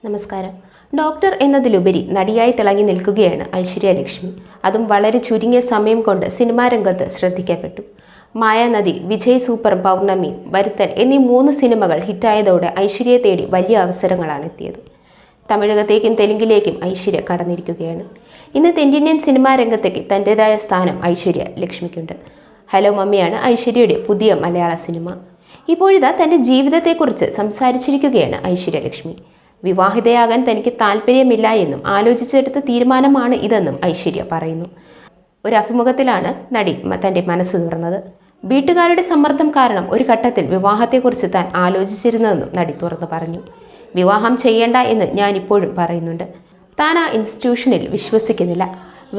നമസ്കാരം. ഡോക്ടർ എന്നതിലുപരി നടിയായി തിളങ്ങി നിൽക്കുകയാണ് ഐശ്വര്യ ലക്ഷ്മി. അതും വളരെ ചുരുങ്ങിയ സമയം കൊണ്ട് സിനിമാ രംഗത്ത് ശ്രദ്ധിക്കപ്പെട്ടു. മായാനദി, വിജയ് സൂപ്പർ, പൗർണമി, വരുത്തൻ എന്നീ 3 സിനിമകൾ ഹിറ്റായതോടെ ഐശ്വര്യയെ തേടി വലിയ അവസരങ്ങളാണ് എത്തിയത്. തമിഴകത്തേക്കും തെലുങ്കിലേക്കും ഐശ്വര്യ കടന്നിരിക്കുകയാണ്. ഇന്ന് തെന്നിന്ത്യൻ സിനിമാ രംഗത്തേക്ക് തൻ്റെതായ സ്ഥാനം ഐശ്വര്യ ലക്ഷ്മിക്കുണ്ട്. ഹലോ മമ്മിയാണ് ഐശ്വര്യയുടെ പുതിയ മലയാള സിനിമ. ഇപ്പോഴിതാ തൻ്റെ ജീവിതത്തെക്കുറിച്ച് സംസാരിച്ചിരിക്കുകയാണ് ഐശ്വര്യ ലക്ഷ്മി. വിവാഹിതയാകാൻ തനിക്ക് താല്പര്യമില്ല എന്നും ആലോചിച്ചെടുത്ത തീരുമാനമാണ് ഇതെന്നും ഐശ്വര്യ പറയുന്നു. ഒരു അഭിമുഖത്തിലാണ് നടി തൻ്റെ മനസ്സ് തുറന്നത്. വീട്ടുകാരുടെ സമ്മർദ്ദം കാരണം ഒരു ഘട്ടത്തിൽ വിവാഹത്തെക്കുറിച്ച് താൻ ആലോചിച്ചിരുന്നതെന്നും നടി തുറന്നു പറഞ്ഞു. വിവാഹം ചെയ്യേണ്ട എന്ന് ഞാൻ ഇപ്പോഴും പറയുന്നുണ്ട്. താൻ ആ ഇൻസ്റ്റിറ്റ്യൂഷനിൽ വിശ്വസിക്കുന്നില്ല.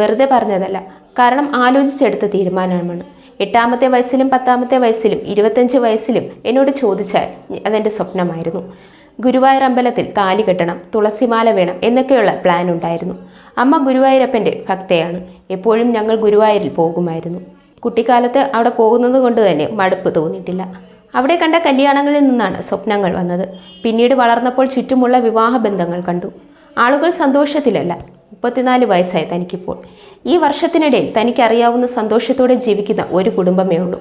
വെറുതെ പറഞ്ഞതല്ല, കാരണം ആലോചിച്ചെടുത്ത തീരുമാനമാണ്. 8ാമത്തെ വയസ്സിലും 10ാമത്തെ വയസ്സിലും 25 വയസ്സിലും എന്നോട് ചോദിച്ചാൽ അതെൻ്റെ സ്വപ്നമായിരുന്നു. ഗുരുവായൂർ അമ്പലത്തിൽ താലി കെട്ടണം, തുളസിമാല വേണം എന്നൊക്കെയുള്ള പ്ലാൻ ഉണ്ടായിരുന്നു. അമ്മ ഗുരുവായൂരപ്പൻ്റെ ഭക്തയാണ്. എപ്പോഴും ഞങ്ങൾ ഗുരുവായൂരിൽ പോകുമായിരുന്നു. കുട്ടിക്കാലത്ത് അവിടെ പോകുന്നത് കൊണ്ട് തന്നെ മടുപ്പ് തോന്നിയിട്ടില്ല. അവിടെ കണ്ട കല്യാണങ്ങളിൽ നിന്നാണ് സ്വപ്നങ്ങൾ വന്നത്. പിന്നീട് വളർന്നപ്പോൾ ചുറ്റുമുള്ള വിവാഹ ബന്ധങ്ങൾ കണ്ടു. ആളുകൾ സന്തോഷത്തിലല്ല. 34 വയസ്സായി തനിക്കിപ്പോൾ. ഈ വർഷത്തിനിടയിൽ തനിക്കറിയാവുന്ന സന്തോഷത്തോടെ ജീവിക്കുന്ന ഒരു കുടുംബമേ ഉള്ളൂ.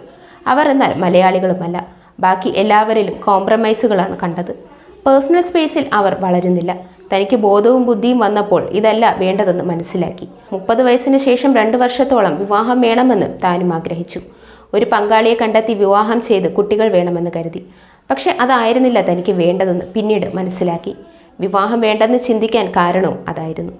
അവർ എന്നാൽ മലയാളികളുമല്ല. ബാക്കി എല്ലാവരിലും കോംപ്രമൈസുകളാണ് കണ്ടത്. പേഴ്സണൽ സ്പേസിൽ അവർ വളരുന്നില്ല. തനിക്ക് ബോധവും ബുദ്ധിയും വന്നപ്പോൾ ഇതല്ല വേണ്ടതെന്ന് മനസ്സിലാക്കി. 30 വയസ്സിന് ശേഷം 2 വർഷത്തോളം വിവാഹം വേണമെന്ന് താനും ആഗ്രഹിച്ചു. ഒരു പങ്കാളിയെ കണ്ടെത്തി വിവാഹം ചെയ്ത് കുട്ടികൾ വേണമെന്ന് കരുതി. പക്ഷെ അതായിരുന്നില്ല തനിക്ക് വേണ്ടതെന്ന് പിന്നീട് മനസ്സിലാക്കി. വിവാഹം വേണ്ടെന്ന് ചിന്തിക്കാൻ കാരണവും അതായിരുന്നു.